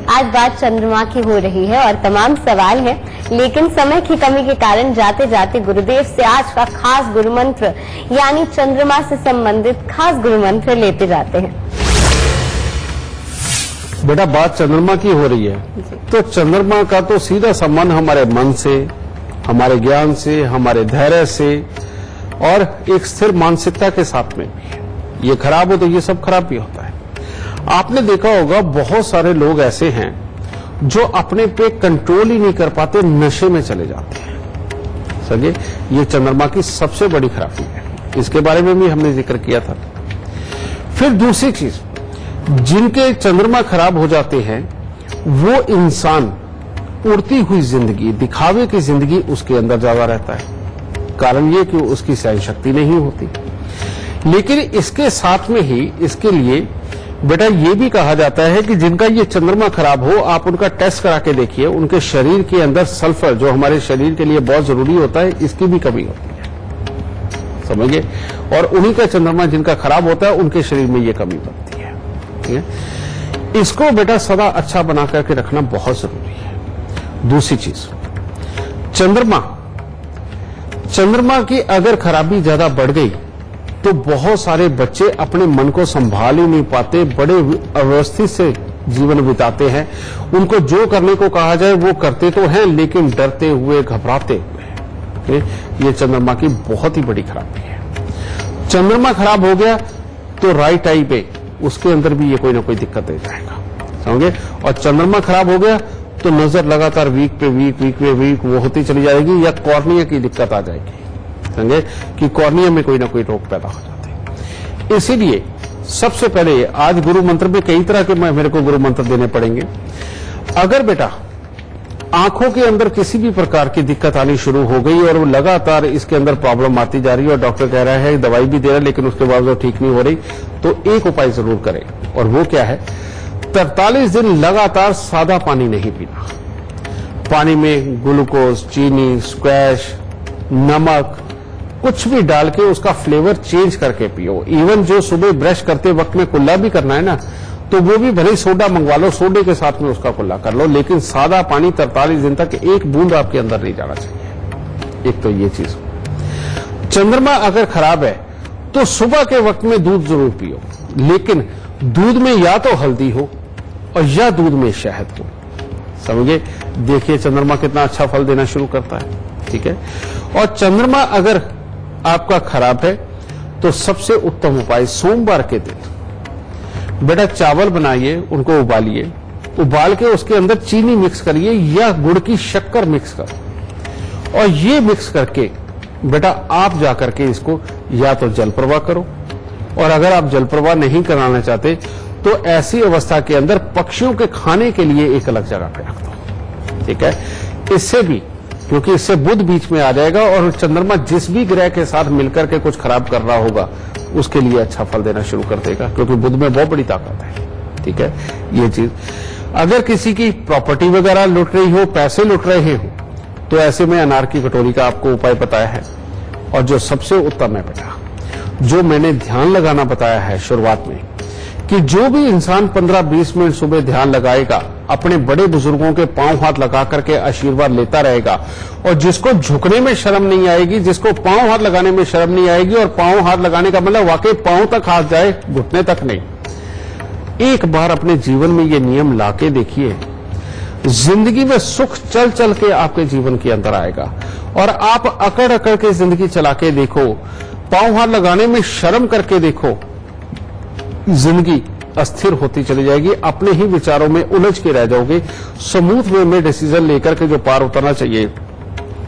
आज बात चंद्रमा की हो रही है और तमाम सवाल है, लेकिन समय की कमी के कारण जाते जाते गुरुदेव से आज का खास गुरु मंत्र यानी चंद्रमा से संबंधित खास गुरु मंत्र लेते जाते हैं। बेटा बात चंद्रमा की हो रही है, तो चंद्रमा का तो सीधा संबंध हमारे मन से, हमारे ज्ञान से, हमारे धैर्य से और एक स्थिर मानसिकता के साथ में भी है। ये खराब हो तो ये सब खराब भी होता है। आपने देखा होगा बहुत सारे लोग ऐसे हैं जो अपने पे कंट्रोल ही नहीं कर पाते, नशे में चले जाते हैं। समझे, ये चंद्रमा की सबसे बड़ी खराबी है। इसके बारे में भी हमने जिक्र किया था। फिर दूसरी चीज, जिनके चंद्रमा खराब हो जाते हैं वो इंसान उड़ती हुई जिंदगी, दिखावे की जिंदगी उसके अंदर ज्यादा रहता है। कारण ये कि उसकी सहन शक्ति नहीं होती। लेकिन इसके साथ में ही इसके लिए बेटा ये भी कहा जाता है कि जिनका ये चंद्रमा खराब हो, आप उनका टेस्ट करा के देखिए, उनके शरीर के अंदर सल्फर जो हमारे शरीर के लिए बहुत जरूरी होता है, इसकी भी कमी होती है, समझिए। और उन्हीं का चंद्रमा जिनका खराब होता है उनके शरीर में ये कमी बनती है, ठीक है। इसको बेटा सदा अच्छा बना करके रखना बहुत जरूरी है। दूसरी चीज, चंद्रमा की अगर खराबी ज्यादा बढ़ गई तो बहुत सारे बच्चे अपने मन को संभाल ही नहीं पाते, बड़े अव्यवस्थित से जीवन बिताते हैं। उनको जो करने को कहा जाए वो करते तो हैं, लेकिन डरते हुए, घबराते हुए। ये चंद्रमा की बहुत ही बड़ी खराबी है। चंद्रमा खराब हो गया तो राइट आई पे उसके अंदर भी ये कोई ना कोई दिक्कत आ जाएगा, समझे। और चंद्रमा खराब हो गया तो नजर लगातार वीक पे वीक वो होती चली जाएगी, या कॉर्निया की दिक्कत आ जाएगी, समझे, कि कॉर्निया में कोई ना कोई रोग पैदा हो जाते हैं। इसीलिए सबसे पहले आज गुरु मंत्र में कई तरह के मेरे को गुरु मंत्र देने पड़ेंगे। अगर बेटा आंखों के अंदर किसी भी प्रकार की दिक्कत आनी शुरू हो गई और वो लगातार इसके अंदर प्रॉब्लम आती जा रही है और डॉक्टर कह रहा है, दवाई भी दे रहा है, लेकिन उसके बाद वो ठीक नहीं हो रही, तो एक उपाय जरूर करें। और वो क्या है, 43 दिन लगातार सादा पानी नहीं पीना। पानी में ग्लूकोज, चीनी, स्क्वैश, नमक कुछ भी डाल के उसका फ्लेवर चेंज करके पियो। इवन जो सुबह ब्रश करते वक्त में कुल्ला भी करना है ना, तो वो भी भले सोडा मंगवा लो, सोडे के साथ में उसका कुल्ला कर लो, लेकिन सादा पानी 43 दिन तक एक बूंद आपके अंदर नहीं जाना चाहिए। एक तो ये चीज। चंद्रमा अगर खराब है तो सुबह के वक्त में दूध जरूर पियो, लेकिन दूध में या तो हल्दी हो और या दूध में शहद हो, समझिए। देखिए चंद्रमा कितना अच्छा फल देना शुरू करता है, ठीक है। और चंद्रमा अगर आपका खराब है तो सबसे उत्तम उपाय, सोमवार के दिन बेटा चावल बनाइए, उनको उबालिए, उबाल के उसके अंदर चीनी मिक्स करिए या गुड़ की शक्कर मिक्स करो, और ये मिक्स करके बेटा आप जाकर के इसको या तो जल प्रवाह करो, और अगर आप जल प्रवाह नहीं कराना चाहते तो ऐसी अवस्था के अंदर पक्षियों के खाने के लिए एक अलग जगह पे रख दो, ठीक है। इससे भी, क्योंकि इससे बुध बीच में आ जाएगा और चंद्रमा जिस भी ग्रह के साथ मिलकर के कुछ खराब कर रहा होगा उसके लिए अच्छा फल देना शुरू कर देगा, क्योंकि बुध में बहुत बड़ी ताकत है, ठीक है। ये चीज, अगर किसी की प्रॉपर्टी वगैरह लुट रही हो, पैसे लुट रहे हो, तो ऐसे में अनार की कटोरी का आपको उपाय बताया है। और जो सबसे उत्तम है बेटा, जो मैंने ध्यान लगाना बताया है शुरुआत में, कि जो भी इंसान 15-20 मिनट सुबह ध्यान लगाएगा, अपने बड़े बुजुर्गों के पांव हाथ लगा करके आशीर्वाद लेता रहेगा, और जिसको झुकने में शर्म नहीं आएगी, जिसको पांव हाथ लगाने में शर्म नहीं आएगी, और पांव हाथ लगाने का मतलब वाकई पांव तक हाथ जाए, घुटने तक नहीं, एक बार अपने जीवन में ये नियम लाके देखिए, जिंदगी में सुख चल चल के आपके जीवन के अंदर आएगा। और आप अकड़ अकड़ के जिंदगी चला के देखो, पांव हाथ लगाने में शर्म करके देखो, जिंदगी अस्थिर होती चली जाएगी, अपने ही विचारों में उलझ के रह जाओगे। स्मूथ वे में डिसीजन लेकर के जो पार उतरना चाहिए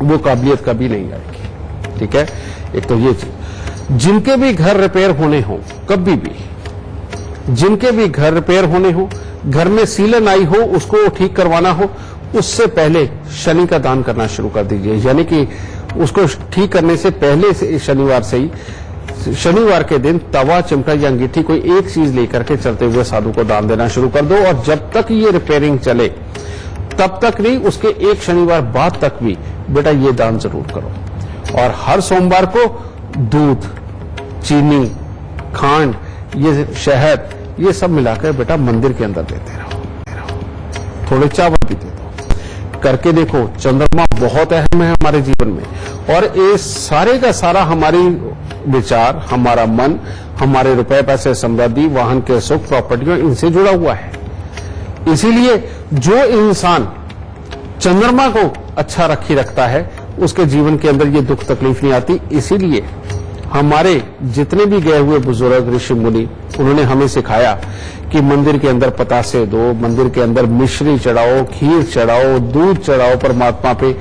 वो काबिलियत कभी नहीं आएगी, ठीक है। एक तो ये चीज, जिनके भी घर रिपेयर होने हो, कभी भी जिनके भी घर रिपेयर होने हो, घर में सीलन आई हो, उसको ठीक करवाना हो, उससे पहले शनि का दान करना शुरू कर दीजिए। यानी कि उसको ठीक करने से पहले से शनिवार से ही, शनिवार के दिन तवा, चिमटा या अंगीठी कोई एक चीज लेकर के चलते हुए साधु को दान देना शुरू कर दो। और जब तक ये रिपेयरिंग चले तब तक नहीं, उसके एक शनिवार बाद तक भी बेटा ये दान जरूर करो। और हर सोमवार को दूध, चीनी, खांड, ये शहद, ये सब मिलाकर बेटा मंदिर के अंदर देते रहो। थोड़े चावल भी दे दो, करके देखो। चंद्रमा बहुत अहम है हमारे जीवन में, और ये सारे का सारा हमारी विचार, हमारा मन, हमारे रुपए पैसे, समृद्धि, वाहन के सुख, प्रॉपर्टियों, इनसे जुड़ा हुआ है। इसीलिए जो इंसान चंद्रमा को अच्छा रखी रखता है उसके जीवन के अंदर ये दुख तकलीफ नहीं आती। इसीलिए हमारे जितने भी गए हुए बुजुर्ग, ऋषि मुनि, उन्होंने हमें सिखाया कि मंदिर के अंदर पतासे दो, मंदिर के अंदर मिश्री चढ़ाओ, खीर चढ़ाओ, दूध चढ़ाओ परमात्मा पे।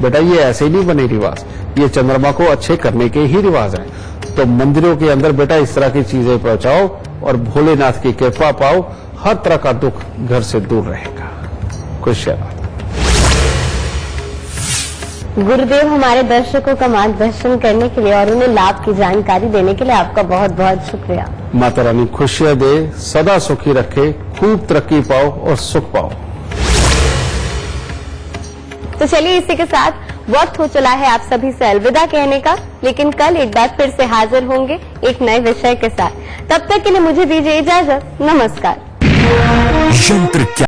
बेटा ये ऐसे नहीं बने रिवाज, ये चंद्रमा को अच्छे करने के ही रिवाज हैं। तो मंदिरों के अंदर बेटा इस तरह की चीजें पहुंचाओ और भोलेनाथ की कृपा पाओ, हर तरह का दुख घर से दूर रहेगा। खुश है बात। गुरुदेव हमारे दर्शकों का मार्गदर्शन करने के लिए और उन्हें लाभ की जानकारी देने के लिए आपका बहुत बहुत शुक्रिया। माता रानी खुशियां दे, सदा सुखी रखे, खूब तरक्की पाओ और सुख पाओ। तो चलिए इसी के साथ वक्त हो चला है आप सभी से अलविदा कहने का, लेकिन कल एक बार फिर से हाजिर होंगे एक नए विषय के साथ। तब तक के लिए मुझे दीजिए इजाजत। नमस्कार। यंत्र क्या